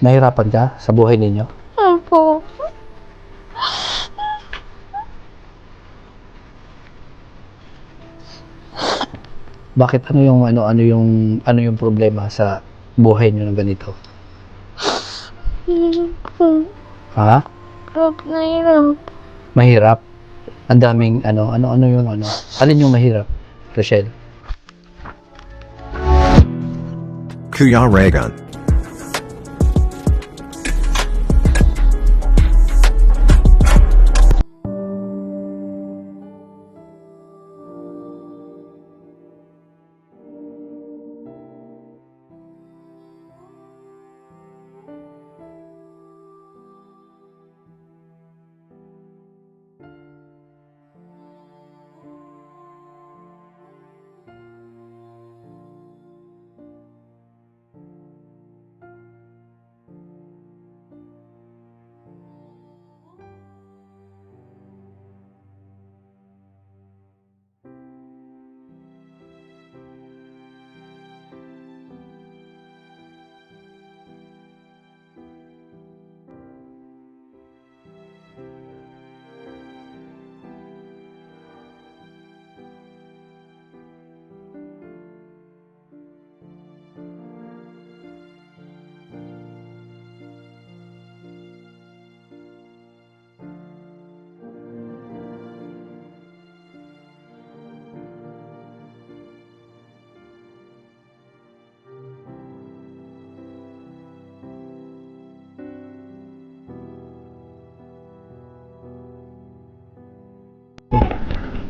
Nahirapan ka sa buhay ninyo? Opo. Bakit ano yung problema sa buhay niyo na ganito? Po. Ha? Hirap na hirap. Mahirap. Ang daming ano yung ano. Alin yung mahirap, Rochelle? Kuya Regan.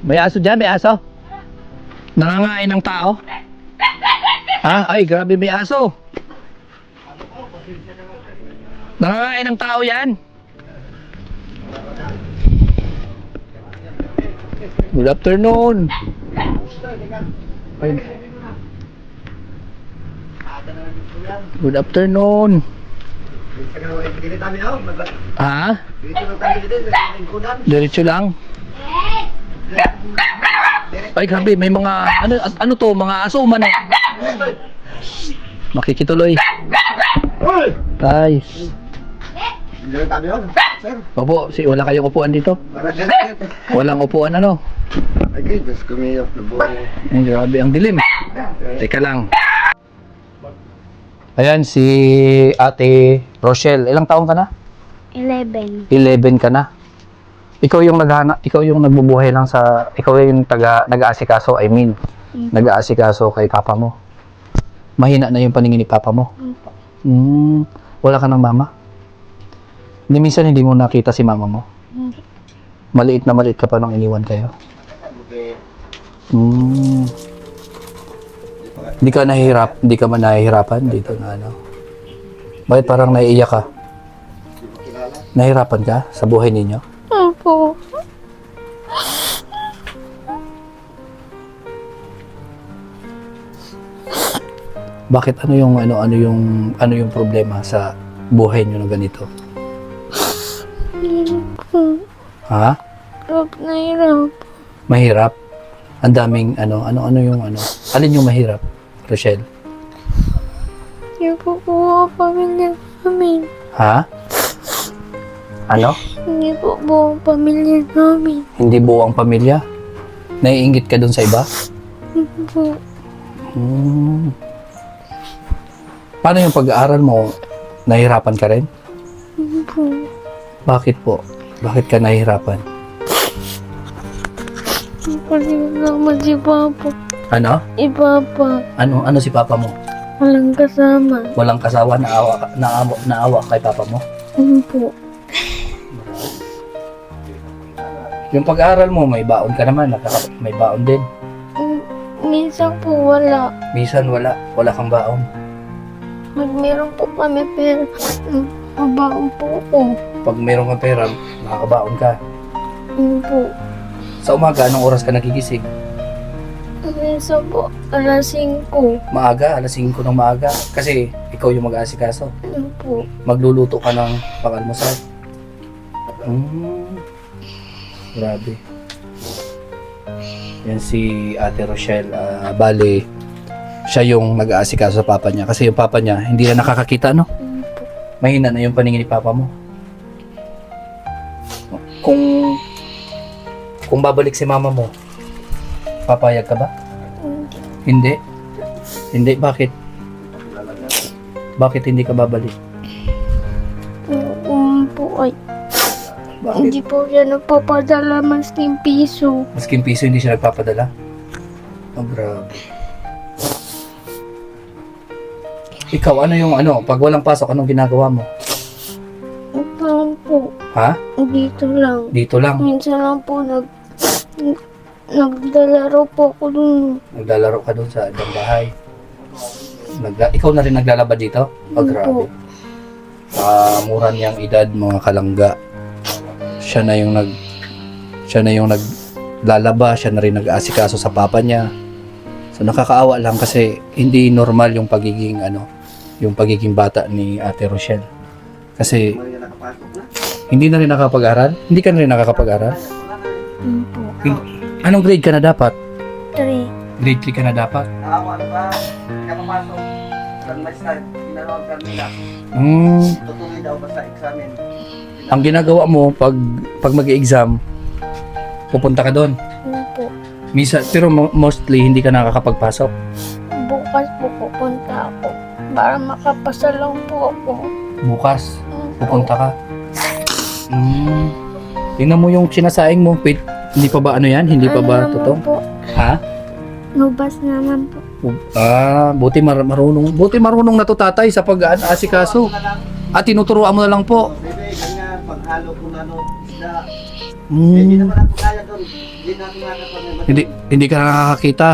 May aso dyan, may aso. Nangangain ng tao. Ha? Ay, grabe, may aso. Nangangain ng tao yan. Good afternoon. Ay. Good afternoon. Ha? Diretso lang. Ay, grabe, may mga ano to, mga aso man. Makikituloy. Ay. Opo, wala kayong upuan dito. Walang upuan ano. Ay, grabe, ang dilim. Teka lang. Ayan, si Ate Rochelle. Ilang taon ka na? 11. 11 ka na. Ikaw yung nagbubuhay lang ikaw yung nag-aasikaso, nag-aasikaso kay papa mo. Mahina na yung paningin ni papa mo. Wala ka ng mama? Minsan hindi mo nakita si mama mo? Maliit ka pa nung iniwan kayo? Hindi ka man nahihirapan dito na ano? Bakit parang naiiyak ka? Nahihirapan ka sa buhay ninyo? Opo. Bakit ano yung problema sa buhay niyo na ganito? Po. Ha? Hirap na hirap. Mahirap. Ang daming alin yung mahirap, Rochelle? Hindi po po pamilya namin. Ha? Ano? Hindi po po pamilya namin. Hindi buo ang pamilya? Naiinggit ka dun sa iba? Po. Paano yung pag-aaral mo? Nahihirapan ka rin? Po. Bakit po? Bakit ka nahihirapan? Kasi naman si Papa. Ano? Papa. Ano si papa mo? Walang kasama. Walang kasawa, naawa kay papa mo? Po. Yung pag-aaral mo, may baon ka naman, may baon din. Minsan po wala. Minsan wala kang baon. Pag meron po kami pera, mabaon po ako. Pag meron kang pera, makakabaon ka. Po. Sa umaga, anong oras ka nagigising? Minsan po, alas 5. Maaga, alas 5 ng maaga. Kasi ikaw yung mag-aasikaso. Po. Magluluto ka ng pang-almusal. Grabe. Yan si Ate Rochelle. Bale, siya yung nag-aasikaso sa papa niya. Kasi yung papa niya, hindi na nakakakita, no? Po. Mahina na yung paningin ni papa mo. Kung babalik si mama mo, papayag ka ba? Hindi. Hindi, bakit? Bakit hindi ka babalik? Po ay hindi po siya nagpapadala masking piso. Masking piso hindi siya nagpapadala? Oh, grabe. Ikaw, ano yung pag walang pasok, anong ginagawa mo? Saan po? Ha? Dito lang. Dito lang. Minsan lang po naglalaro po ako dun. Naglalaro ka doon sa ibang bahay. Ikaw na rin naglalaba dito? Oh, grabe. Mura niyang edad, mga kalangga. Siya na yung naglalaba, siya na rin nag-aasikaso sa papa niya. So nakakaawa lang kasi hindi normal yung pagiging bata ni Ate Rochelle. Kasi hindi na rin nakapag-aral? Hindi ka na rin nakakapag-aral? Po. Anong grade ka na dapat? 3. Grade 3 ka na dapat? Tutuloy daw basta examen. Ang ginagawa mo pag mag-exam, pupunta ka doon. Po. Pero mostly hindi ka nakakapagpasok. Bukas po pupunta ako. Para makapasa lang po ako. Bukas, pupunta ka. Tingnan mo yung sinasaing mo. Wait, hindi pa ba yan? Hindi pa ba totoo? Po? Ha? Nubas naman po. Buti marunong. Buti marunong na to tatay sa pag-aasikaso. At tinuturuan mo na lang po. Bebe, ganyan, paghalo kung isda. Hindi naman ako kaya doon. Hindi natin nakapag Hindi ka nakakakita.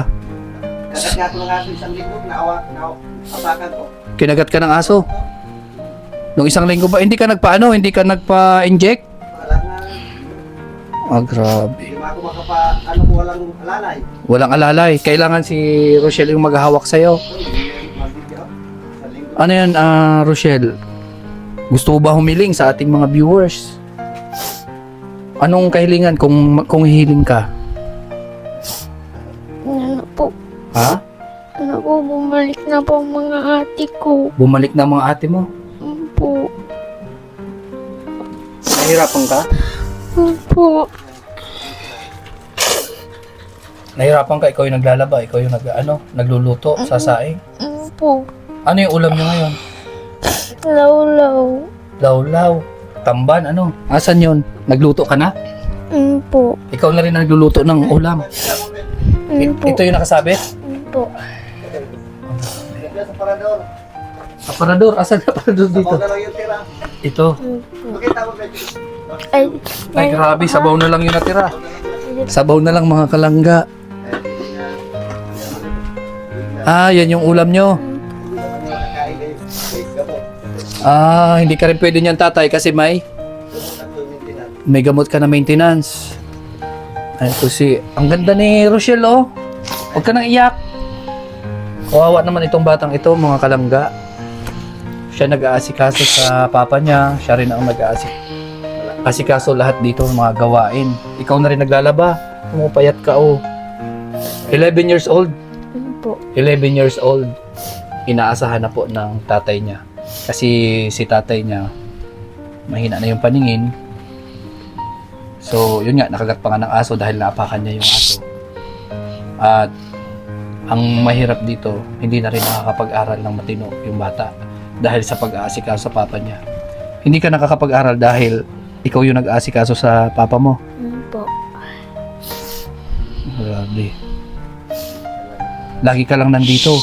Kagat nga ko ng aso isang linggo, naapakan ko. Kinagat ka ng aso. Nung isang linggo ba, hindi ka nagpa-inject? Wala nga, Grabe. hindi ako walang alalay. Walang alalay. Kailangan si Rochelle yung maghahawak sa'yo. Sa linggo. Ano yan, Rochelle? Gusto mo ba humiling sa ating mga viewers? Anong kahilingan kung hihiling ka? Ano po? Ha? Ano po, bumalik na po ang mga ate ko. Bumalik na mga ate mo? Po. Nahihirapan ka? Po. Nahihirapan ka? Ikaw yung naglalaba? Ikaw yung nagluluto sa saing? Po. Ano yung ulam nyo ngayon? Law-law. Lawlaw. Tamban, ano? Asan yun? Nagluto ka na? Po. Ikaw na rin ang nagluluto ng ulam. Po. Ito yung nakasabit? Po. Sa parador. Aparador. Asan yung aparador dito? Sabaw na lang yung tira. Ito. Bakit tawag na ito? Ay, Ay, grabe. Sabaw na lang yung natira. Sabaw na lang, mga kalangga. Yan yung ulam nyo. Hindi ka rin pwede niyan, tatay, kasi may gamot ka na maintenance. Ay, ang ganda ni Rochelle, oh. Huwag ka nang iyak. Kawawa naman itong batang ito, mga kalangga. Siya nag-aasikaso sa papa niya. Siya rin ang nag-aasikaso lahat dito, mga gawain. Ikaw na rin naglalaba. Pumapayat ka, oh. 11 years old. po. 11 years old. Inaasahan na po ng tatay niya. Kasi si tatay niya, mahina na yung paningin. So, yun nga, nakagat pa nga ng aso dahil naapakan niya yung aso. At ang mahirap dito, hindi na rin nakakapag-aral ng matino yung bata dahil sa pag-aasikaso sa papa niya. Hindi ka nakakapag-aral dahil ikaw yung nag-aasikaso sa papa mo. Po. Grabe. Lagi ka lang nandito.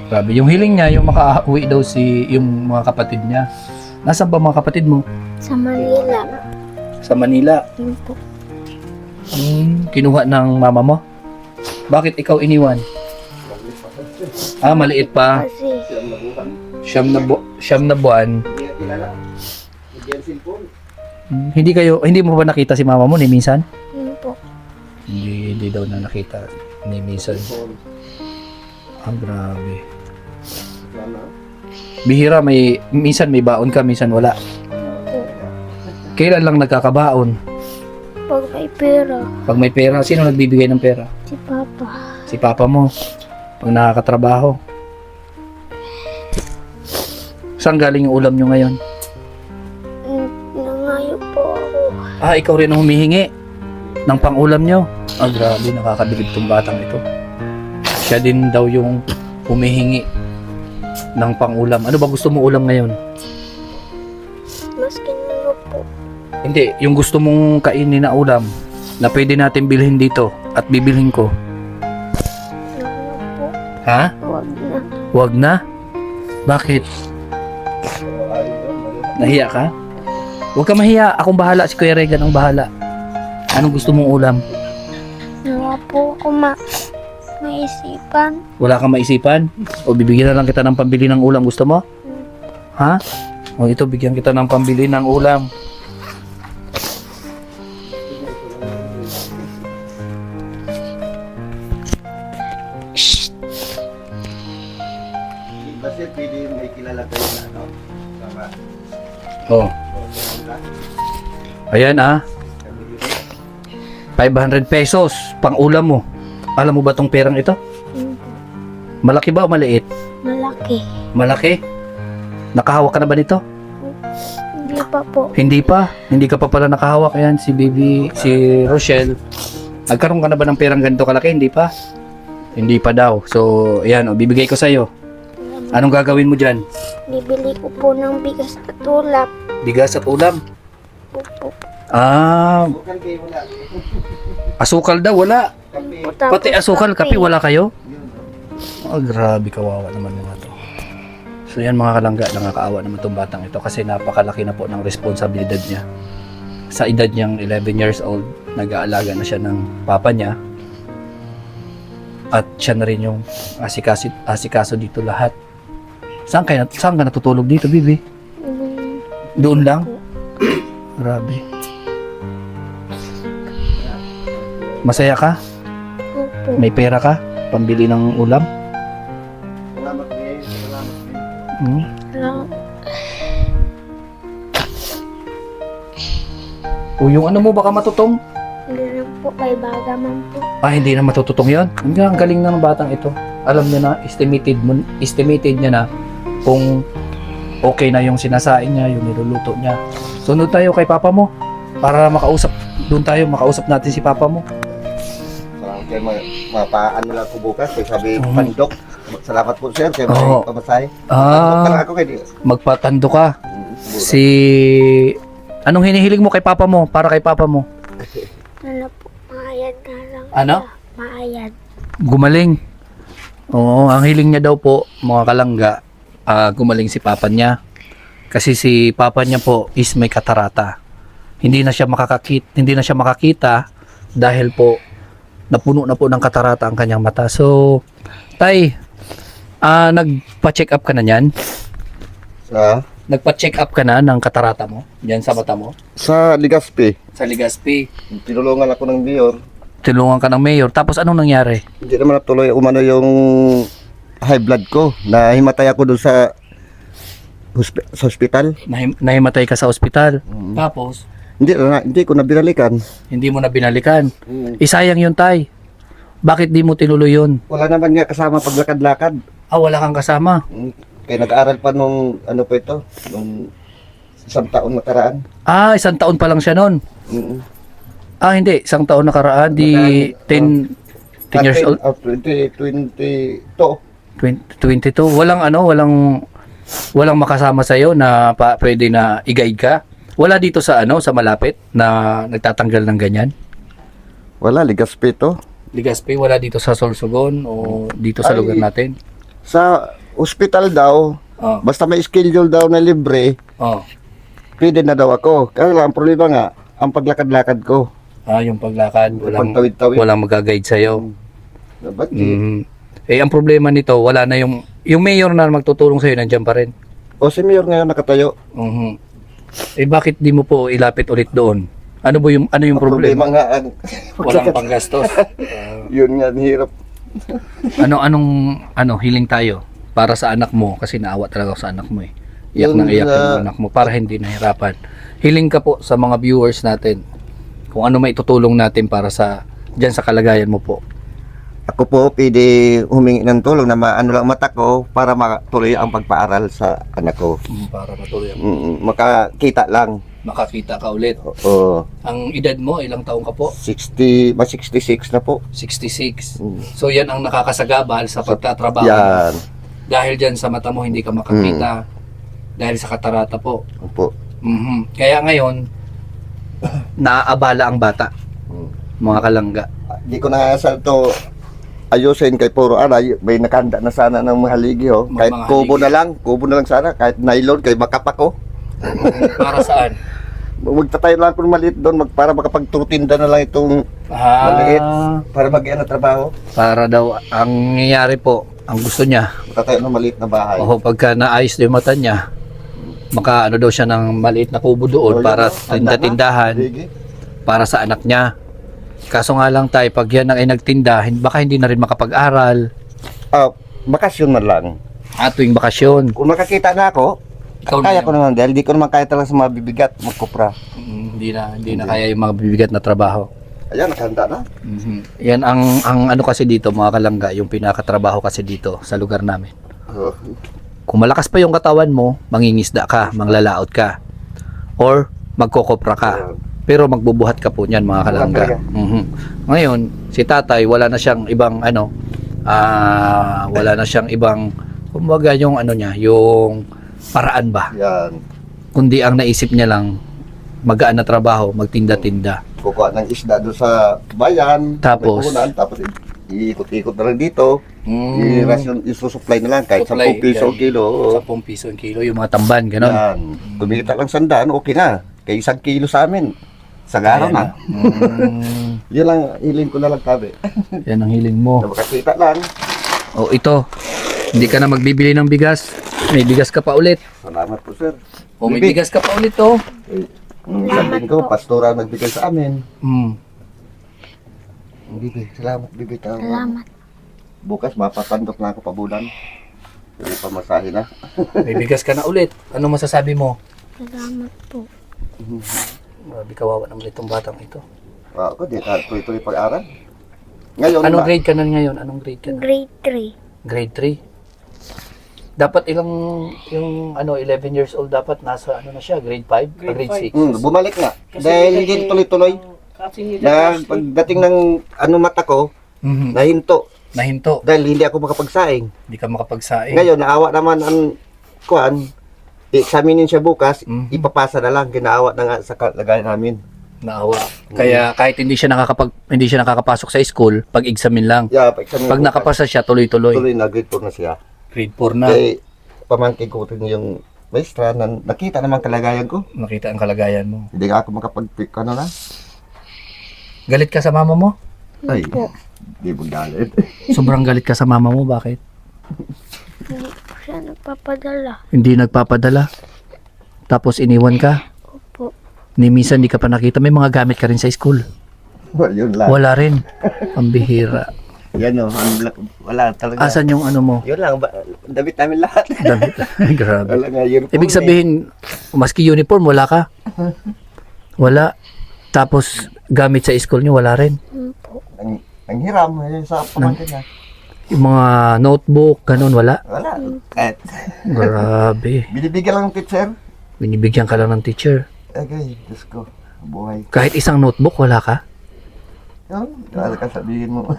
Grabe. Yung hiling niya, yung makauwi daw yung mga kapatid niya. Nasaan ba mga kapatid mo? Sa Manila. Sa Manila. Po. Kinuha ng mama mo? Bakit ikaw iniwan? Maliit pa. Kasi Siyam na buwan. Hindi kilala. Hindi yan cellphone. Hindi mo ba nakita si mama mo ni minsan? yun po. Hindi daw na nakita ni minsan. Ang grabe. Sana. Bihira, minsan may baon ka, minsan wala. Po. Kailan lang nagkakabaon? Pag may pera, Pag may pera, sino nagbibigay ng pera? si Papa. Si papa mo. Pag nakakatrabaho. Saan galing yung ulam nyo ngayon? Nangayo po ako. Ah, ikaw rin ang humihingi ng pang-ulam nyo. Ah, grabe, nakakabilib tong batang ito. Siya din daw yung humihingi ng pang-ulam. Ano ba gusto mo ulam ngayon? Mas kinano po. Hindi, yung gusto mong kainin na ulam na pwede natin bilhin dito at bibilhin ko. Ano po? Ha? Huwag na. Wag na? Bakit? Nahiya ka? Huwag ka mahiya. Akong bahala. Si Kuya Regan ang bahala. Anong gusto mong ulam? Wala po ako maisipan. Wala kang maisipan? O bibigyan na lang kita ng pambili ng ulam. Gusto mo? Ha? O ito, bigyan kita ng pambili ng ulam. Kasi pwede may kilala kayo na ano. Sama. Oh. Ayan ah. 500 pesos pang ulam mo. Alam mo ba tong perang ito? Malaki ba o maliit? Malaki. Malaki? Nakahawak ka na ba nito? Hindi pa po. Hindi pa. Hindi ka pa pala nakahawak. Ayan, si baby, si Rochelle. Nagkaroon ka na ba ng perang ganito kalaki? Hindi pa. Hindi pa daw. So, ayan, o, bibigay ko sa'yo. Anong gagawin mo dyan? Bibili ko po ng bigas at tulap. Bigas at ulam? Opo. Ah, Bukan kayo wala. asukal daw, wala. Kape. Tapos Pati asukal, kape, wala kayo? Yun. Oh, grabe, kawawa naman mga to. So yan mga kalangga, nakakaawa naman itong batang ito kasi napakalaki na po ng responsibilidad niya. Sa edad niyang 11 years old, nag-aalaga na siya ng papa niya. At siya na rin yung asikaso dito lahat. Saan ka natutulog dito, Bibi? Doon lang? Grabe. Masaya ka? Opo. May pera ka? Pambili ng ulam? Salamat din. Salamat din. Hmm? Salamat. O yung ano mo, baka matutong? Hindi lang po kay Bagaman po. Ah, hindi na matututong yun? Ang galing ng batang ito. Alam niya na, estimated niya na kung okay na yung sinasain niya, yung niluluto niya. Sunod tayo kay papa mo para makausap. Doon tayo, makausap natin si papa mo. Salamat kayo. Mapaano lang ko bukas. Kaya sabi, Mhm. pandok. Salamat po sir. Kaya Oo. may pamasahe. Pandok lang Ah, ako kay di. magpatando ka. Si... Anong hinihiling mo kay papa mo? Para kay papa mo? Ano po? Maayad na lang. Ano? siya. Maayad. Gumaling. Oo, ang hiling niya daw po, mga kalangga, gumaling si papa niya. Kasi si papa niya po is may katarata. Hindi na siya makakita dahil po napuno na po ng katarata ang kanyang mata. So, tay, nagpa-check up ka na niyan? Sa? Nagpa-check up ka na ng katarata mo? Diyan sa mata mo? Sa Ligaspi. Sa Legazpi. Tinulungan ako ng mayor. Tulungan ka ng mayor. Tapos anong nangyari? Hindi naman natuloy umano yung high blood ko. Nahimatay ako doon sa hospital. Nahimatay ka sa ospital. Tapos, Hindi ko nabinalikan. hindi mo na binalikan. Isayang yun, tay. Bakit di mo tinuloy yun? Wala naman nga kasama paglakad-lakad. Ah, wala kang kasama. Kaya nag-aaral pa nung ano pa ito, nung isang taon nakaraan. Ah, 1 taon pa lang siya nun. Ah, hindi. 1 taon nakaraan. Di 10 years old. 22. 22. Walang makasama sa'yo na pwede na i-guide ka. Wala dito sa sa malapit na nagtatanggal ng ganyan. Wala, Ligaspi ito. Legazpi, wala dito sa Sorsogon o dito sa Ay. lugar natin. Sa hospital daw, Oh. basta may schedule daw na libre, Oh. pwede na daw ako. Kaya lang, ang problema nga, ang paglakad-lakad ko. Ah, yung paglakad, walang Pagtawid-tawid. walang mag-guide sa'yo. Ba't Eh, ang problema nito, wala na yung mayor na magtutulong sa'yo, nandiyan pa rin. O si Mayor ngayon nakatayo. Mhm. Eh, bakit di mo po ilapit ulit doon? Ano yung Ang problema? nga, ang, Walang panggastos. yun nga, ang hirap. Anong hiling tayo para sa anak mo kasi naawa talaga ako sa anak mo eh. Iyak Yun nang iyak na- yung anak mo para hindi nahirapan. Hiling ka po sa mga viewers natin kung ano may tutulong natin para sa diyan sa kalagayan mo po. ako po pwede humingi ng tulong na maano lang mata ko para matuloy ang pagpaaral sa anak ko. Para matuloy ang Makakita lang. makakita ka ulit. Oo. Ang edad mo, ilang taong ka po? 66 na po. 66. Mm. So yan ang nakakasagabal sa pagtatrabaho. Yan. Dahil dyan sa mata mo hindi ka makakita. Dahil sa katarata po. Opo. Kaya ngayon, naaabala ang bata. Mga kalangga. Di ko nakasal to ayusin kay puro aray. May nakanda na sana ng mahaligi ho. Mga Kahit mahaligi. kubo na lang sana. Kahit nylon, kay makapak ko. Para saan? Magtatayo lang kung maliit doon para makapagtutinda na lang itong maliit. Para mag-ian na trabaho. Para daw, ang nangyayari po, ang gusto niya, Magtatayo ng maliit na bahay. pagka naayos na yung mata niya, makaano daw siya ng maliit na kubo doon para tinda-tindahan Sige. para sa anak niya. Kaso nga lang tayo, pag yan ang ay nagtinda, baka hindi na rin makapag-aral Bakasyon man lang. at tuwing bakasyon. Kung makakita na ako, Ikaw na kaya yun. ko naman dahil di ko naman kaya talaga sa mabibigat magkupra. Hindi na kaya yung mga bibigat na trabaho. Ayan, nakahanda na. Yan ang ano kasi dito mga kalangga, yung pinakatrabaho kasi dito sa lugar namin. Kung malakas pa yung katawan mo, mangingisda ka, manglalaot ka, or magkokopra ka. Pero magbubuhat ka po niyan mga kalangga. Ngayon, si tatay wala na siyang ibang wala na siyang ibang kumbaga yung ano niya, yung paraan ba. Yan. Kundi ang naisip niya lang magaan na trabaho, magtinda-tinda. Kukuha ng isda doon sa bayan. Tapos? May puhunan, tapos iikot-ikot na lang dito. Isusupply na lang kahit 10 Supply, piso yan. ang kilo. 10 piso ang kilo, yung mga tamban, gano'n. Yan. Kumita lang 100, okay na. Kaya 1 kilo sa amin. Sa araw na. Yan lang, hiling ko na lang tabi. Yan ang hiling mo. Na makakita lang. O ito, hindi ka na magbibili ng bigas. May bigas ka pa ulit. Salamat po, sir. O may bigas ka pa ulit, oh. Isang linggo, pastora ang nagbigay sa amin. Mm. Bibi, salamat, Bibi. Salamat. Bukas, mapapandok na ako pa bulan. Hindi pa masahe na. May bigas ka na ulit. Ano masasabi mo? Salamat po. Grabe, kawawa naman itong batang ito. Ako, di ka tuloy-tuloy pag-aral. Ngayon, Anong grade ka na ngayon? Anong grade ka na? Grade 3. Grade 3. Dapat ilang, yung 11 years old dapat nasa ano na siya, grade 5? Grade 6? Bumalik na. Dahil hindi tuloy-tuloy. Na pagdating ng mata ko, nahinto. Nahinto. Dahil hindi ako makapagsaing. Hindi ka makapagsaing. Ngayon, naawa naman ang kuan. I-examinin siya bukas, ipapasa na lang. Kinaawa na nga sa kalagayan namin. Naawa. Kaya kahit hindi siya nakakapasok sa school, pag-examine lang. Yeah, pa-examine Pag bukas. nakapasa siya, tuloy-tuloy. Tuloy na, grade 4 na siya. Grade 4 na. Kaya pamangkin ko rin yung maestra na nakita naman kalagayan ko. Nakita ang kalagayan mo. Hindi nga ako makapag-pick na. Galit ka sa mama mo? Ay, Po. di mo galit. Sobrang galit ka sa mama mo. Bakit? Hindi po siya nagpapadala. Hindi nagpapadala. Tapos iniwan ka. Opo. Ni minsan hindi ka pa nakita. May mga gamit ka rin sa school. Well, yun lang. Wala rin. Pambihira. Yan o, wala talaga. Asan yung ano mo? Yun lang, damit namin lahat. Damit. Grabe. Wala nga, uniform. Ibig sabihin, maski uniform, wala ka? Wala. Tapos, gamit sa school nyo, wala rin. Po. Ang hiram sa pamangkin niya. Yung mga notebook, ganun, wala. Wala. Kahit, Grabe. binibigyan lang ng teacher. Binibigyan ka lang ng teacher. Okay, Diyos ko, buhay. Kahit isang notebook, wala ka? Yun, wala ka sabihin mo.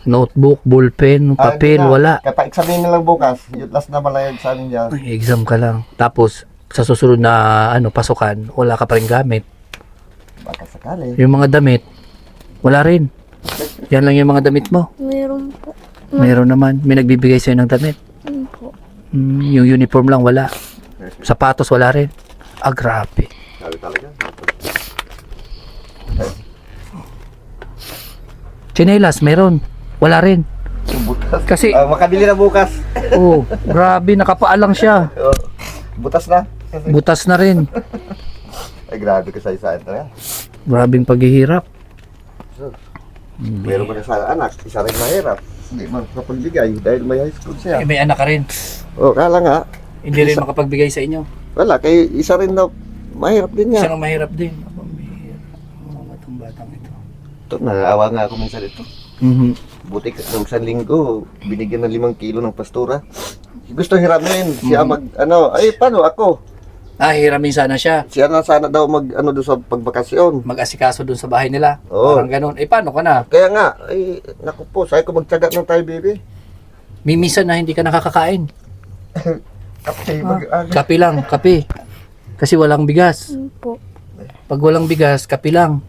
Notebook, ballpen, papel, wala. Kapag examine na lang bukas, yung last na malayag sa amin dyan. Ay, exam ka lang. Tapos, sa susunod na pasukan, wala ka pa rin gamit. Baka sakali. Yung mga damit, wala rin. Yan lang yung mga damit mo. Meron po. Mayroon naman. May nagbibigay sa'yo ng damit. Po. Yung uniform lang, wala. Sapatos, wala rin. Ah, grabe. Sabi talaga. Chinelas, meron. Wala rin. Butas. Kasi, Makabili na bukas. oh, grabe, nakapaalang siya. Butas na. Butas na rin. Ay, grabe ka sa isaan talaga. Grabing paghihirap. Meron pa na sa anak, isa rin mahirap. Hindi man makapagbigay dahil may high school siya. May anak ka rin. Kala nga. Hindi rin makapagbigay sa inyo. Wala, kay isa rin na mahirap din Siya niya. nang mahirap din. Itong batang ito. Ito, naawa nga ako minsan ito. Buti ng isang linggo, binigyan ng 5 kilo ng pastura. Gusto hiramin. Siya paano ako? Hiramin sana siya. Siya na sana daw doon sa pagbakasyon. Mag-asikaso dun sa bahay nila. Oo. Parang ganun. Paano ka na? Kaya nga, naku po, sabi ko magtyaga ng tayo, baby. Mimisan na hindi ka nakakakain. Kapsay, Kape lang, kape. Kasi walang bigas. Po. Pag walang bigas, kape lang.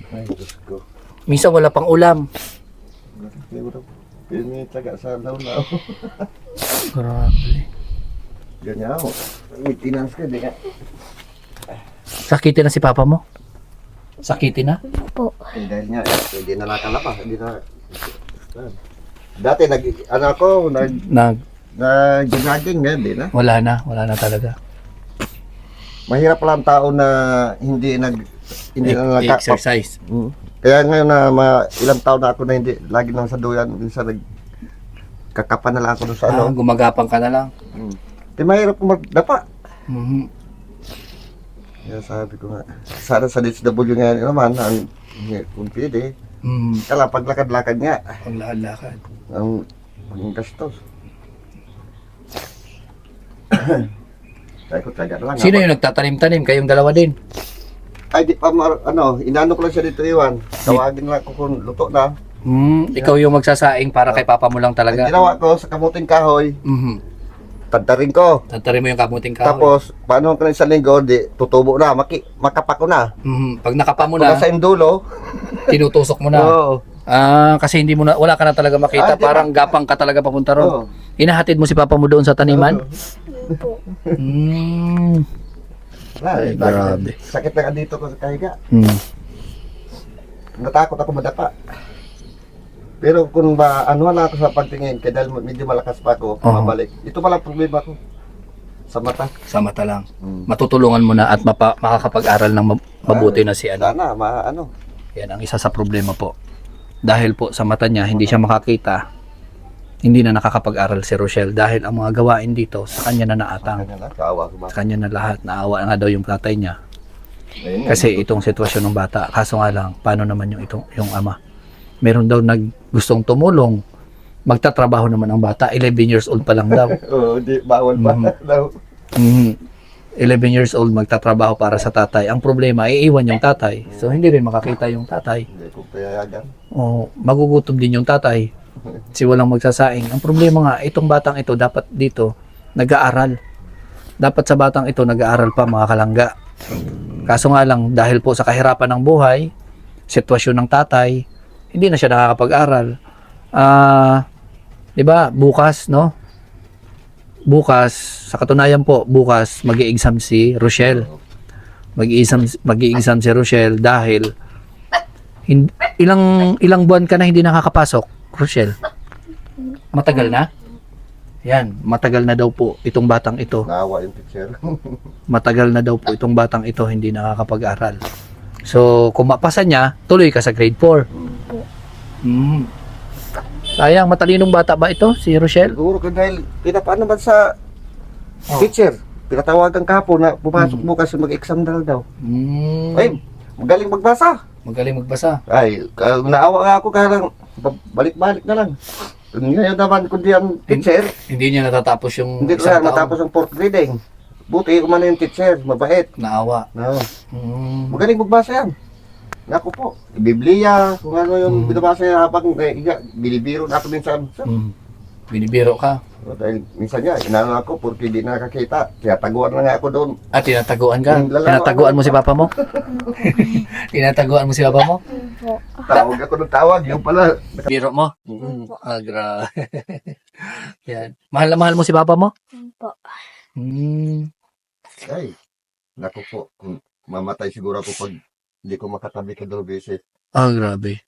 Ay, Diyos ko. Minsan wala pang ulam. Pinityaga sa law. Grabe. Ganyan ako. Maintenance ka, di nga. Sakitin na si papa mo? Sakitin na? Po. Dahil nga, hindi na nakalapa. Hindi na... Dati, nag-jogging nga, hindi na. Wala na talaga. Mahirap pala ang tao na hindi na Exercise. Kaya ngayon na ilang taon na ako na hindi, lagi lang sa duyan, minsan nagkakapan na lang ako doon sa Gumagapang ka na lang. Di mahirap magdapa. Mhm. Kaya sabi ko nga, sana sa DSW nga naman, kung pwede, kala paglakad-lakad nga, Ang lakad-lakad. ang gastos. Sabi ko, taga na lang. Sino yung nagtatanim-tanim? Kayong dalawa din? Ay, di pa, inano ko lang siya dito iwan. Tawagin lang ko kung luto na. Ikaw yung magsasaing para kay papa mo lang Ang talaga. ginawa ko sa kamuting kahoy, tadarin ko. Tatanim mo yung kamuting kahoy. Tapos, paano ko na isang linggo, di, tutubo na, makapa ko na. Pag nakapa mo Kung na, nasa indulo, tinutusok mo na. oo. Kasi hindi mo na, wala ka na talaga makita. Di ba? Parang gapang ka talaga papunta ron. Oo. Inahatid mo si papa mo doon sa taniman? Po. Ay, grabe. Sakit na dito ko sa kahiga. Natakot ako madapa. Pero kung na ako sa pagtingin, kaya dahil medyo malakas pa ako, mabalik. Ito pala problema ko. Sa mata. Sa mata lang. Matutulungan mo na at makakapag-aral ng mabuti na si ano. Sana, Yan ang isa sa problema po. Dahil po sa mata niya, hindi siya makakita. Hindi na nakakapag-aral si Rochelle dahil ang mga gawain dito sa kanya na naatang. Kaawa ko ba? Sa kanya na lahat. Naawa nga daw yung tatay niya. Ayun nga. Kasi itong sitwasyon ng bata. Kaso nga lang, paano naman yung ama? Meron daw gustong tumulong. Magtatrabaho naman ang bata. 11 years old pa lang daw. Oo, di, bawal pa daw. 11 years old magtatrabaho para sa tatay. Ang problema, iiwan yung tatay. So, hindi rin makakita yung tatay. Hindi ko payayagan. O, magugutom din yung tatay. Kasi walang magsasaing. Ang problema nga, itong batang ito, dapat dito, nag-aaral. Dapat sa batang ito, nag-aaral pa mga kalangga. Kaso nga lang, dahil po sa kahirapan ng buhay, sitwasyon ng tatay, hindi na siya nakakapag-aral. Diba, bukas, no? Bukas, sa katunayan po, bukas, mag-i-exam si Rochelle. Mag-i-exam si Rochelle dahil ilang buwan ka na hindi nakakapasok, Rochelle? Matagal na? Yan, matagal na daw po itong batang ito. Naawa yung teacher. Matagal na daw po itong batang ito hindi nakakapag-aral. So, kung mapasa niya, tuloy ka sa grade 4. Sayang, matalinong bata ba ito, si Rochelle? Siguro ka dahil pinapaan naman sa teacher. Pinatawagan ka po na pumasok bukas mag-exam na daw. Ay, magaling magbasa. Magaling magbasa. Ay, naawa nga ako karang balik-balik na lang. Ngayon naman kundi ang teacher, Hindi niya natatapos yung hindi ko isang na taon. natapos ang 4th grading. Buti umano yung teacher, mabait. Naawa. No. Magaling magbasa yan. Naku po, Biblia, kung ano yung binabasa niya habang binibiro na ako minsan. Binibiro ka. Dahil minsan niya, inano ako porque di nakakita. Kaya taguan na nga ako doon. At tinataguan ka? Lalawa Tinataguan mo si papa mo? Tinataguan mo si papa mo? Po. Tawag ako ng tawag, yung pala. Biro mo? Grabe. Yan. Mahal na mahal mo si papa mo? Po. Ay, naku po, mamatay siguro ako pag hindi ko makatabi ka daw beses. Grabe.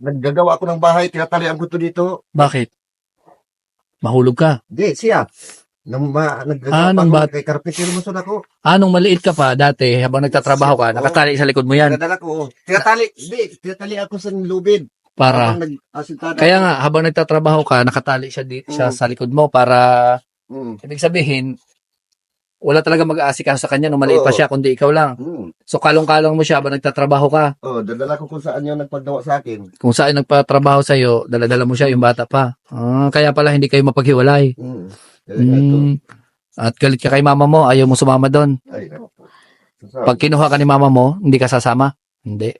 Naggagawa ako ng bahay, tinatalian ko to dito. Bakit? Mahulog ka? Di, siya. Naggagawa nung ako, kay Carpenter Mason ako. Nung maliit ka pa dati, habang nagtatrabaho ka, nakatali sa likod mo yan. Nadala ko. Tinatali ako sa lubid. Para. Habang nag-asintada Kaya ako. nga, habang nagtatrabaho ka, nakatali siya sa likod mo para, Mm. ibig sabihin, Wala talaga mag-aasikaso sa kanya nung maliit pa Oo. siya, kundi ikaw lang. So, kalong-kalong mo siya ba nagtatrabaho ka? Dadala ko kung saan yung nagpagawa sa akin. Kung saan nagpatrabaho sa'yo, dala-dala mo siya, yung bata pa. Kaya pala hindi kayo mapaghiwalay. Kaya nga ito. At galit ka kay mama mo, ayaw mo sumama doon. Ay, Pag kinuha ka ni mama mo, hindi ka sasama? Hindi.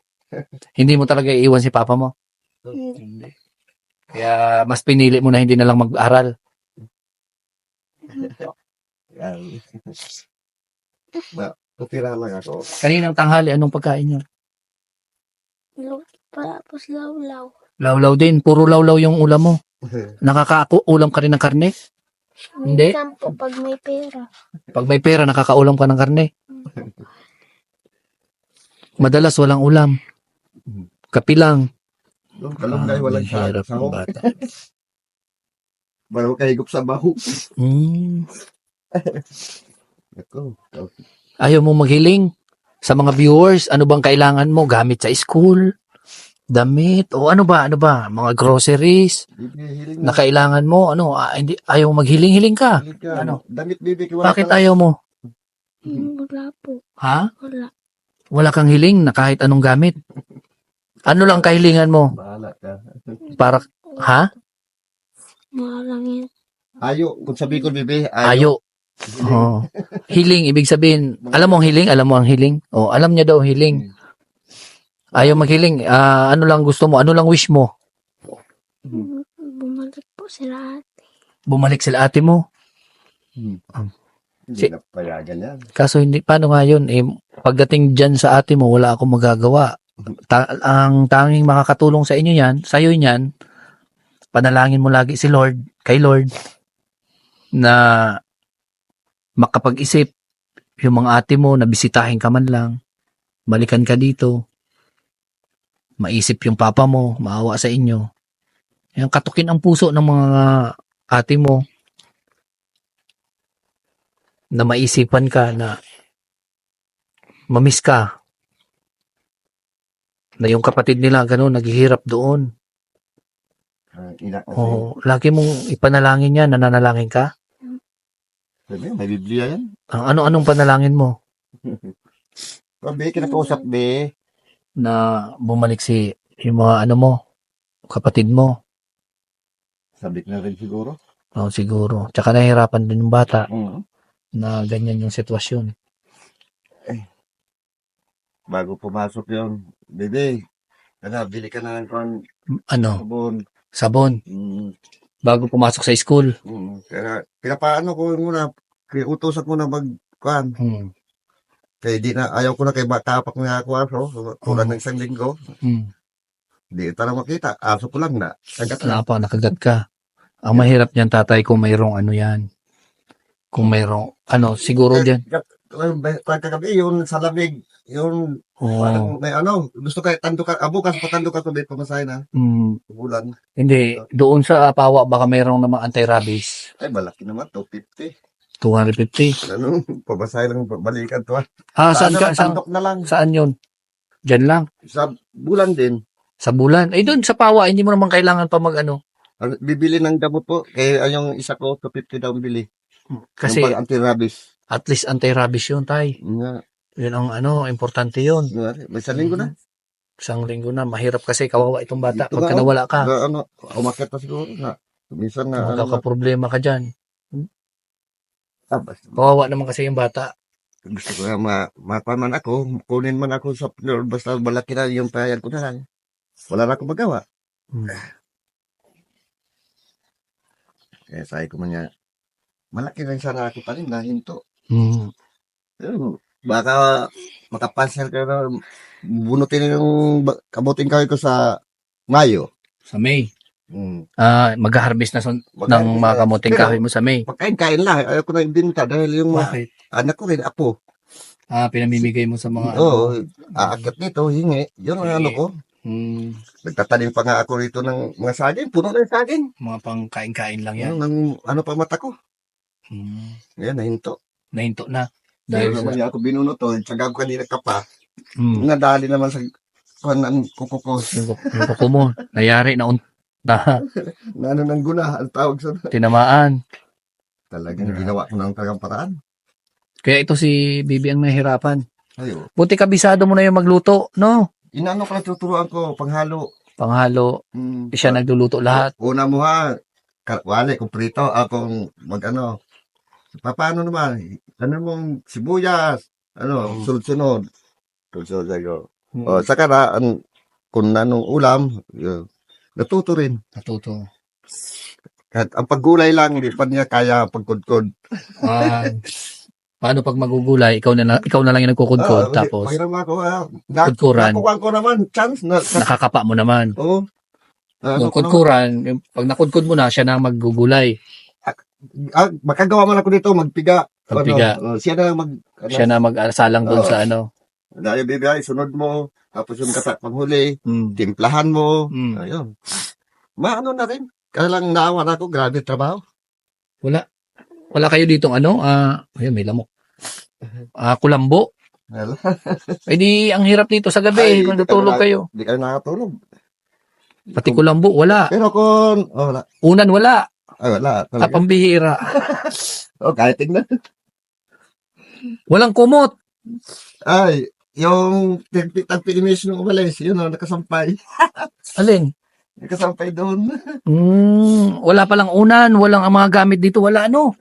Hindi mo talaga iiwan si papa mo? Hindi. Kaya mas pinili mo na hindi na lang mag-aral. Yan. Tutira lang ako. Kaninang tanghali, anong pagkain niyo? Tapos lawlaw. Lawlaw din. Puro lawlaw yung ulam mo. Nakaka-ulam ka rin ng karne? Hindi. Minsan po pag may pera. Pag may pera, nakakaulam ka ng karne. Madalas walang ulam. Kapi lang. Kalunggay, walang Hirap ng sahog. bata. Baro kahigop sa baho. Ako. Ayaw mo maghiling sa mga viewers. Ano bang kailangan mo? Gamit sa school? Damit? O ano ba? Mga groceries Hiling na kailangan mo? Hindi, ayaw mo maghiling-hiling ka? Ano? Damit bibi. Wala Bakit ka lang. ayaw mo? Wala po. Ha? Wala. Wala kang hiling na kahit anong gamit? Ano lang kahilingan mo? Bahala ka. Para, ha? Mga lang yan. Ayo. Kung sabi ko bibi. Ayo. Oh. Hiling, ibig sabihin, alam mo ang hiling? Alam mo ang hiling? Oh, alam niya daw hiling. Ayaw maghiling. Ano lang gusto mo? Ano lang wish mo? Bumalik po sila ate. Bumalik sila ate mo. Hindi na payagan yan. Kaso hindi, paano nga yun? Pagdating dyan sa ate mo, wala akong magagawa. Ang tanging makakatulong sa inyo yan, sa'yo yan, panalangin mo lagi si Lord, kay Lord, na makapag-isip yung mga ate mo na bisitahin ka man lang, balikan ka dito, maisip yung papa mo, maawa sa inyo. Yung katukin ang puso ng mga ate mo na maisipan ka na mamiss ka. Na yung kapatid nila gano'n naghihirap doon. Ina kasi. Oh, lagi mong ipanalangin yan, nananalangin ka. Sabi, may Biblia yan. Ang ano-anong panalangin mo Sabi, kinakausap be. na bumalik si yung mga ano mo, kapatid mo. Sabik na rin siguro. Oh, siguro. Tsaka nahihirapan din yung bata Mm. na ganyan yung sitwasyon. Bago pumasok yung bebe. Bili ka na ng Ano, sabon. sabon. Bago pumasok sa school. Kaya pinapaano ko muna. Kaya utosan ko na mag-kuhan. Kaya di na, ayaw ko na kay tapak nga ako aso. Tulad ng isang linggo. Di ito na makita. Aso ko lang na. Agad na. Nakagat ka. Ang mahirap niyan, tatay, kung mayroong ano yan. Kung mayroong, siguro dyan. Pagkagabi, yun sa lamig. Yun, parang may gusto kayo, tando ka, bukas pa tando ka to, pamasahe na. Bulan. Hindi, doon sa Pawa, baka mayroong namang anti-rabies. Ay, malaki naman, 250. 250. Pamasahe lang, balikan to. Saan ka? Tandok na lang. Saan yun? Diyan lang. Sa bulan din. Sa Bulan. Doon sa Pawa, hindi mo naman kailangan pa mag-ano. Bibili ng gamot po. Kaya yung isa ko, 250 daw ang bili. Kasi Yung anti-rabies. at least anti-rabies yun, tay. Nga. Yun ang importante yun. May isang linggo na. Isang linggo na. Mahirap kasi kawawa itong bata. Dito Pagka nga, nawala ka, umakit na siguro. Minsan na, magkakaproblema ka dyan. basta. Kawawa naman kasi yung bata. Gusto ko na makuha man ako, kunin man ako sa basta malaki na yung payag ko na lang. Wala na akong magawa. Kaya sabi ko man niya, malaki lang sana ako pa rin na hinto. Baka makapansel ka na, bunutin yung kabuting kahoy ko sa Mayo. Sa May. Mag-harvest na ng mga kamuting kahoy mo sa May. Pagkain-kain lang, ayaw ko na ibinta dahil yung Bakit? anak ko rin, apo. Pinamimigay mo sa mga Oo, aakit nito, hingi. Yun ang ano ko. Nagtatanim pa nga ako rito ng mga saging, puno na yung saging. mga pangkain-kain lang yan. Ng ano pa mata ko. Yan, nahinto. Nahinto na. Dahil Dahil naman sa... niya ako binunuto, tsaga ko kanina ka pa. Nadali naman sa kanan kuko ko. Yung kuko mo, nayari na Na ano ng guna, ang tawag sa tinamaan. talagang ginawa ko ng talagang paraan. Kaya ito si Bibi ang nahihirapan. Ayo. Buti kabisado mo na yung magluto, no? Inano ko lang tuturuan ko, panghalo. Panghalo, siya nagluluto lahat. Una mo ha, wali, kung prito, akong mag-ano. Paano naman? Ano mong sibuyas? Sunod-sunod. Sunod sa'yo. O, saka na, kung anong ulam, natuto rin. Natuto. Kahit ang paggulay lang, hindi pa niya kaya pagkudkod. Paano pag magugulay, ikaw na lang yung nagkukudkod, tapos Pahiram ako, kudkuran. nakukuha ko naman, chance na. nakakapa mo naman. Oo. Yung kudkuran, pag nakudkod mo na, siya na ang maggugulay. Makagawa man ako dito, magpiga. Magpiga. Siya na Siya na mag-asalang doon sa ano. Dahil bibigay, sunod mo, tapos yung katak panghuli, timplahan mo, ayun. Maano na rin. Kaya lang naawa na ako, grabe trabaho. Wala kayo ditong ano? Ayun, may lamok. Kulambo. Eh di, ang hirap dito sa gabi, kung natulog kayo. Hindi kayo nakatulog. Pati kulambo, wala. Pero kung, wala. Unan, wala. Ay, wala. Talaga. Pambihira. Kahit tingnan. Walang kumot. Ay, yung tagpilimis nung umalis, yun nakasampay. Alin? Nakasampay doon. Wala palang unan, walang ang mga gamit dito, wala ano.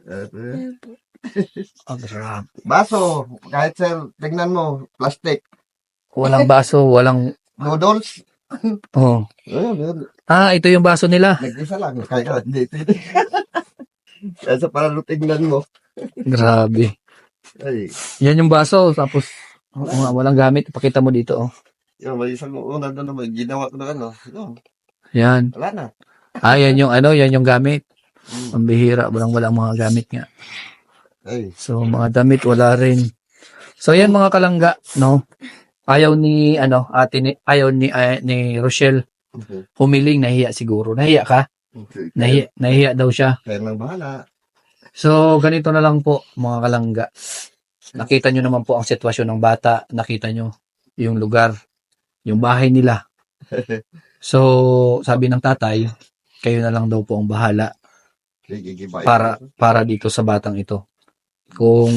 Ang sarap. Baso, kahit sir, tingnan mo, plastic. Walang baso, walang... Noodles. Oh. Ayun. Ito yung baso nila. Nag-isa lang. Kaya, hindi. Kaya sa parang tingnan mo. Grabe. Ay, Yan yung baso, tapos walang gamit. Pakita mo dito, oh. yun, may isang una doon naman, ginawa ko na yun, Yan. wala na. Yan yung gamit. Ang bihira, walang mga gamit nga. Ay, So, mga damit, wala rin. So, yan mga kalangga, no? Ayaw ni Rochelle humiling, nahiya siguro. Nahiya ka? Nahiya daw siya. Kaya lang bahala. So, ganito na lang po, mga kalangga. Nakita nyo naman po ang sitwasyon ng bata. Nakita nyo yung lugar, yung bahay nila. So, sabi ng tatay, kayo na lang daw po ang bahala para dito sa batang ito. Kung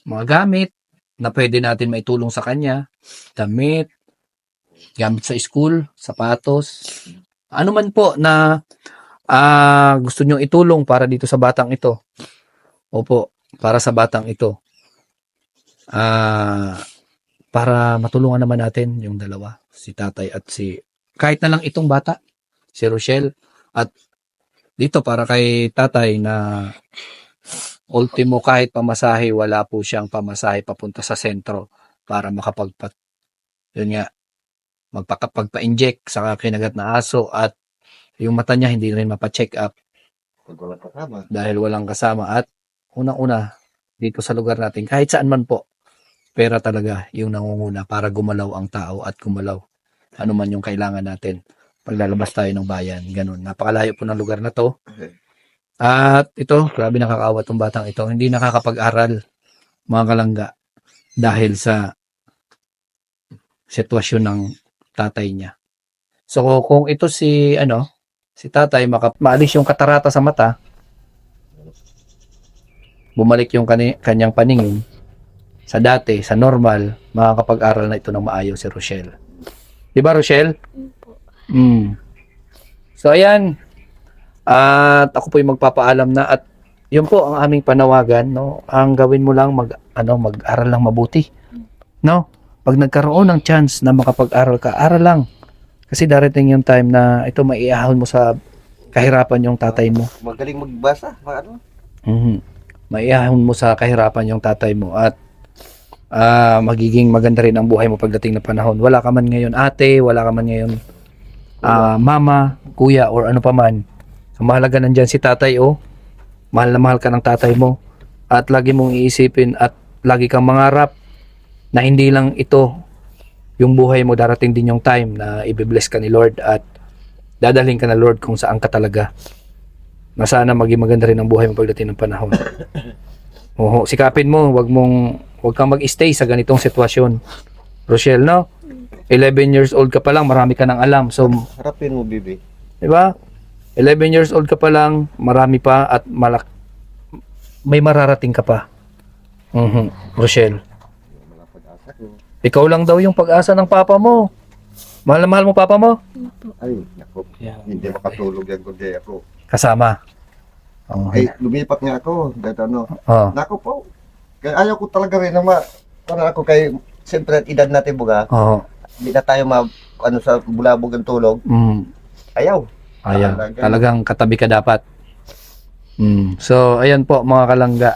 mga gamit na pwede natin maitulong sa kanya, damit, gamit sa school, sapatos, ano man po na gusto nyong itulong para dito sa batang ito. Opo, para sa batang ito. Para matulungan naman natin yung dalawa, si tatay at kahit na lang itong bata, si Rochelle, at dito para kay tatay na ultimo kahit pamasahe, wala po siyang pamasahe papunta sa sentro para yun nga, magpagpa-inject sa kinagat na aso at yung mata niya hindi rin mapa-check up dahil walang kasama at unang-una dito sa lugar natin, kahit saan man po, pera talaga yung nangunguna para gumalaw ang tao at gumalaw ano man yung kailangan natin paglalabas tayo ng bayan, ganun. Napakalayo po ng lugar na to. At ito, grabe nakakaawa tong batang ito. Hindi nakakapag-aral, mga kalangga, dahil sa sitwasyon ng tatay niya. So, kung ito si tatay, maalis yung katarata sa mata, bumalik yung kanyang paningin, sa dati, sa normal, makakapag-aral na ito ng maayos si Rochelle. Diba, Rochelle? So, ayan. At ako po yung magpapaalam na at yun po ang aming panawagan, no? Ang gawin mo lang mag-aral lang mabuti. No? Pag nagkaroon ng chance na makapag-aral ka, aral lang. Kasi darating yung time na ito maiahon mo sa kahirapan yung tatay mo. Magaling magbasa, paano? Maiahon mo sa kahirapan yung tatay mo at magiging maganda rin ang buhay mo pagdating na panahon. Wala ka man ngayon ate, wala ka man ngayon mama, kuya, or ano pa man. Ang mahalaga nandyan si tatay, mahal na mahal ka ng tatay mo at lagi mong iisipin at lagi kang mangarap na hindi lang ito yung buhay mo, darating din yung time na i-bless ka ni Lord at dadalhin ka na Lord kung saan ka talaga, na sana maging maganda rin ang buhay mo pagdating ng panahon. Sikapin mo, wag kang mag-stay sa ganitong sitwasyon, Rochelle, no? 11 years old ka pa lang, marami ka nang alam. So, Harapin mo, bibi. diba? 11 years old ka pa lang, marami pa at may mararating ka pa. Rochelle. Wala pag-asa ko. Ikaw lang daw yung pag-asa ng papa mo. Mahal na mahal mo papa mo? Ay, naku. Hindi makatulog yan kundi ako. Kasama. Oh. Ay, lumipat nga ako. Dahil ano. Oh. Naku po. Kaya ayaw ko talaga rin na parang ako kay, siyempre edad natin buga. Oh. Hindi na tayo sa bulabog ang tulog. Ayaw. Ayan. Talagang katabi ka dapat. So, ayan po mga kalangga.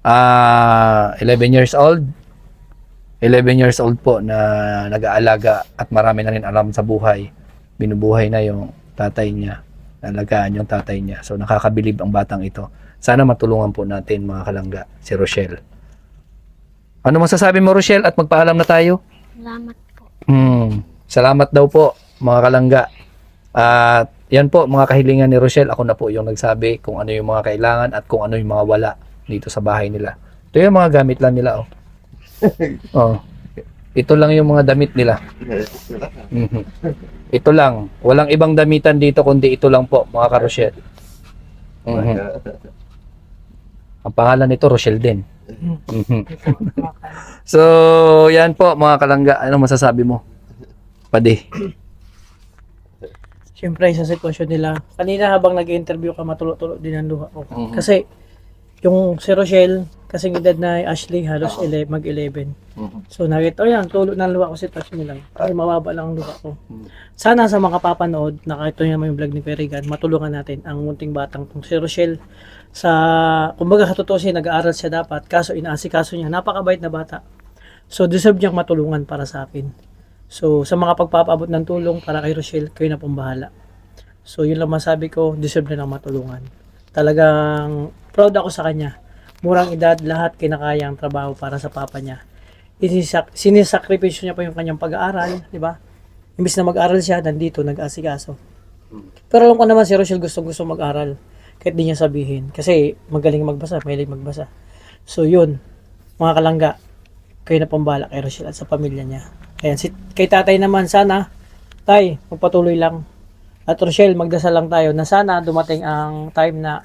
11 years old. 11 years old po na nag-aalaga at marami na rin alam sa buhay. Binubuhay na yung tatay niya. Nalagaan yung tatay niya. So, nakakabilib ang batang ito. Sana matulungan po natin mga kalangga si Rochelle. Ano masasabi mo, Rochelle? At magpaalam na tayo? Salamat po. Salamat daw po mga kalangga. At yan po mga kahilingan ni Rochelle. Ako na po yung nagsabi kung ano yung mga kailangan at kung ano yung mga wala dito sa bahay nila. Ito yung mga gamit lang nila. Oh. Ito lang yung mga damit nila. Ito lang. Walang ibang damitan dito kundi ito lang po mga ka-Rochelle. Ang pangalan nito Rochelle din. So, yan po mga kalangga. Ano masasabi mo? Padi. Siyempre sa sitwasyon nila. Kanina habang nag-interview ka, matulo-tulo din ang luha ko. Kasi yung si Rochelle, kasing edad na Ashley, halos mag-11. So nakita ko yan, tulo ng luha ko sitwasyon nila. Ay, mababa lang ang luha ko. Sana sa mga papanood, nakita nyo naman yung vlog ni Perigan, matulungan natin ang munting batang tong si Rochelle. Kumbaga sa totoo siya, nag-aaral siya dapat, kaso inaasikaso niya, napakabait na bata. So deserve niyang matulungan para sa akin. So sa mga pagpapaabot ng tulong para kay Rochelle, kayo na pong bahala. So yun lang masabi ko, deserve na ng matulungan. Talagang proud ako sa kanya. Murang edad, lahat kinakaya ang trabaho para sa papa niya. Sinisakripisyo niya pa yung kanyang pag-aaral, di ba? Imbis na mag-aral siya, nandito, nag-asikaso. Pero alam ko naman si Rochelle gusto mag-aral. Kahit di niya sabihin. Kasi magaling magbasa, mahilig magbasa. So yun, mga kalangga, kayo na pambala kay Rochelle at sa pamilya niya. Ayan, kay tatay naman, sana, tay, magpatuloy lang. At Rochelle, magdasal lang tayo na sana dumating ang time na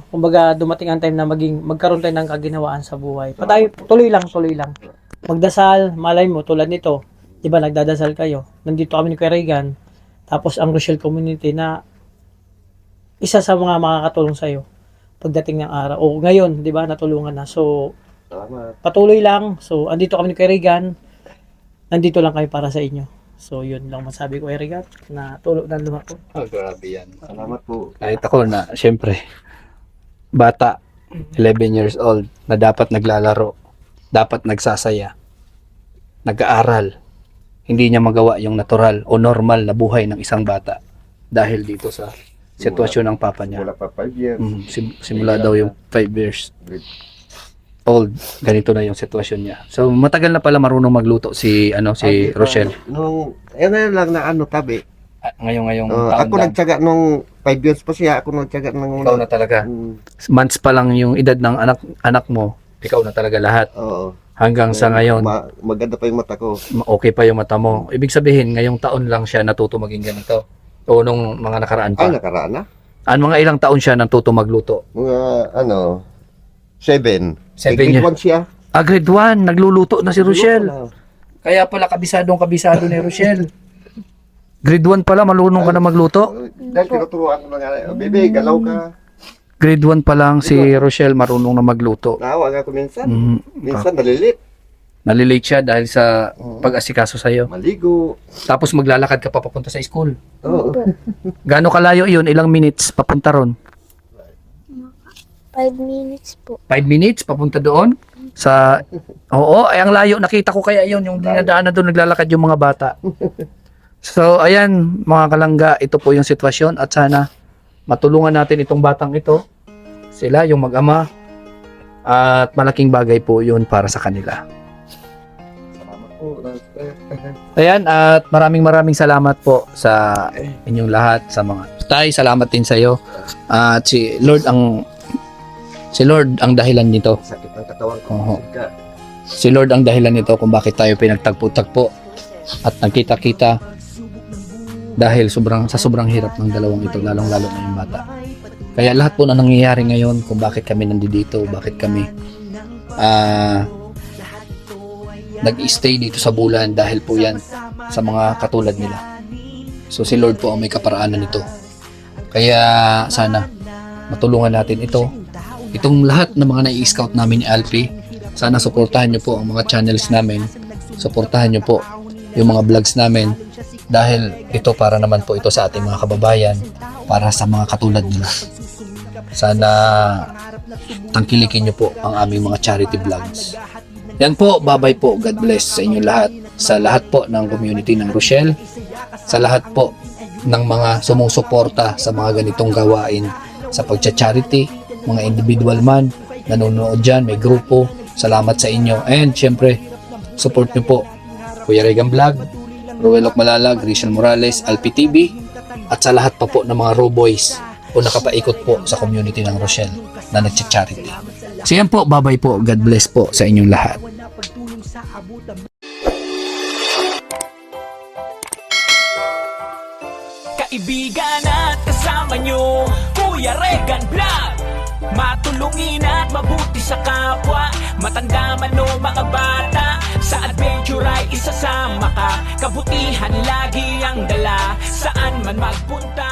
kumbaga dumating ang time na magkaroon tayo ng kaginawaan sa buhay. Patay, tuloy lang. Magdasal, malay mo, tulad nito, di ba nagdadasal kayo? Nandito kami ni Kuya Regan, tapos ang Rochelle Community na isa sa mga makakatulong sa'yo pagdating ng araw. O ngayon, di ba, natulungan na. So, patuloy lang. So, andito kami ni Kuya Regan, nandito lang kami para sa inyo. So, yun lang masabi ko, Regan, na tulog ng luha ko. Oh, grabe yan. Salamat po. Kahit ako na, syempre, bata, 11 years old, na dapat naglalaro, dapat nagsasaya, nag-aaral, hindi niya magawa yung natural o normal na buhay ng isang bata dahil dito sa sitwasyon ng papa niya. Wala pa 5 years. Simula daw yung 5 years old, ganito na yung sitwasyon niya. So, matagal na pala marunong magluto si Rochelle. Yan lang na tabi. Ngayong Ako nagtyaga nung 5 years pa siya, ako nagtyaga nung... Ikaw na talaga. Months pa lang yung edad ng anak mo, ikaw na talaga lahat. Oo. Hanggang sa ngayon, Maganda pa yung mata ko. okay pa yung mata mo. Ibig sabihin, ngayong taon lang siya natuto maging ganito. O nung mga nakaraan pa. Ay, nakaraan na? Mga ilang taon siya natuto magluto? Mga 7. 7 Grade years. 1 siya. Grade 1, nagluluto na si Rochelle. Wala. Kaya pala kabisado ni Rochelle. Grade 1 pala, malunong ka na magluto? Dahil tinuturuan ko na nga, baby, galaw ka. Grade 1 pa lang si Rochelle marunong na magluto. Nawa nga ako minsan. Minsan nalilit. Nalilate siya dahil sa pag-asikaso sa'yo. Maligo. Tapos maglalakad ka pa papunta sa school. Oo. Gaano kalayo yun? Ilang minutes papunta ron? 5 minutes po. 5 minutes papunta doon? Oo, ay ang layo. Nakita ko kaya yun, yung dinadaanan doon, naglalakad yung mga bata. So, ayan, mga kalangga, ito po yung sitwasyon at sana matulungan natin itong batang ito. Sila, yung mag-ama. At malaking bagay po yun para sa kanila. Salamat po. Ayan, at maraming salamat po sa inyong lahat, sa mga tay, salamat din sa iyo. At si Lord ang dahilan nito. Sakit ng katawan ko. Oo. Si Lord ang dahilan nito kung bakit tayo pinagtagpo-tagpo at nagkita-kita dahil sa sobrang hirap ng dalawang ito, lalong-lalo na yung bata. Kaya lahat po na nangyayari ngayon kung bakit kami nandito, bakit kami nag-stay dito sa Bulan dahil po yan sa mga katulad nila. So si Lord po ang may kaparaanan nito. Kaya sana matulungan natin itong lahat ng mga nai-scout namin ni Alfie. Sana suportahan nyo po ang mga channels namin, suportahan nyo po yung mga vlogs namin, dahil ito para naman po ito sa ating mga kababayan, para sa mga katulad nila. Sana tangkilikin nyo po ang aming mga charity vlogs. Yan po, bye-bye po. God bless sa inyo lahat. Sa lahat po ng community ng Rochelle, sa lahat po ng mga sumusuporta sa mga ganitong gawain sa pagcha-charity, mga individual man, nanonood dyan, may grupo, salamat sa inyo. And syempre, support nyo po Kuya Regan Vlog, Ruelok Malalag, Rachel Morales, Alpi TV, at sa lahat pa po ng mga Raw Boys o nakapaikot po sa community ng Rochelle na nagcha-charity. So yan po, bye-bye po. God bless po sa inyong lahat. Kaibigan at kasama nyo, Kuya Regan Vlog. Matulungin at mabuti sa kapwa, matanda man o mga bata, sa adventure ay isasama ka. Kabutihan lagi ang dala, saan man magpunta.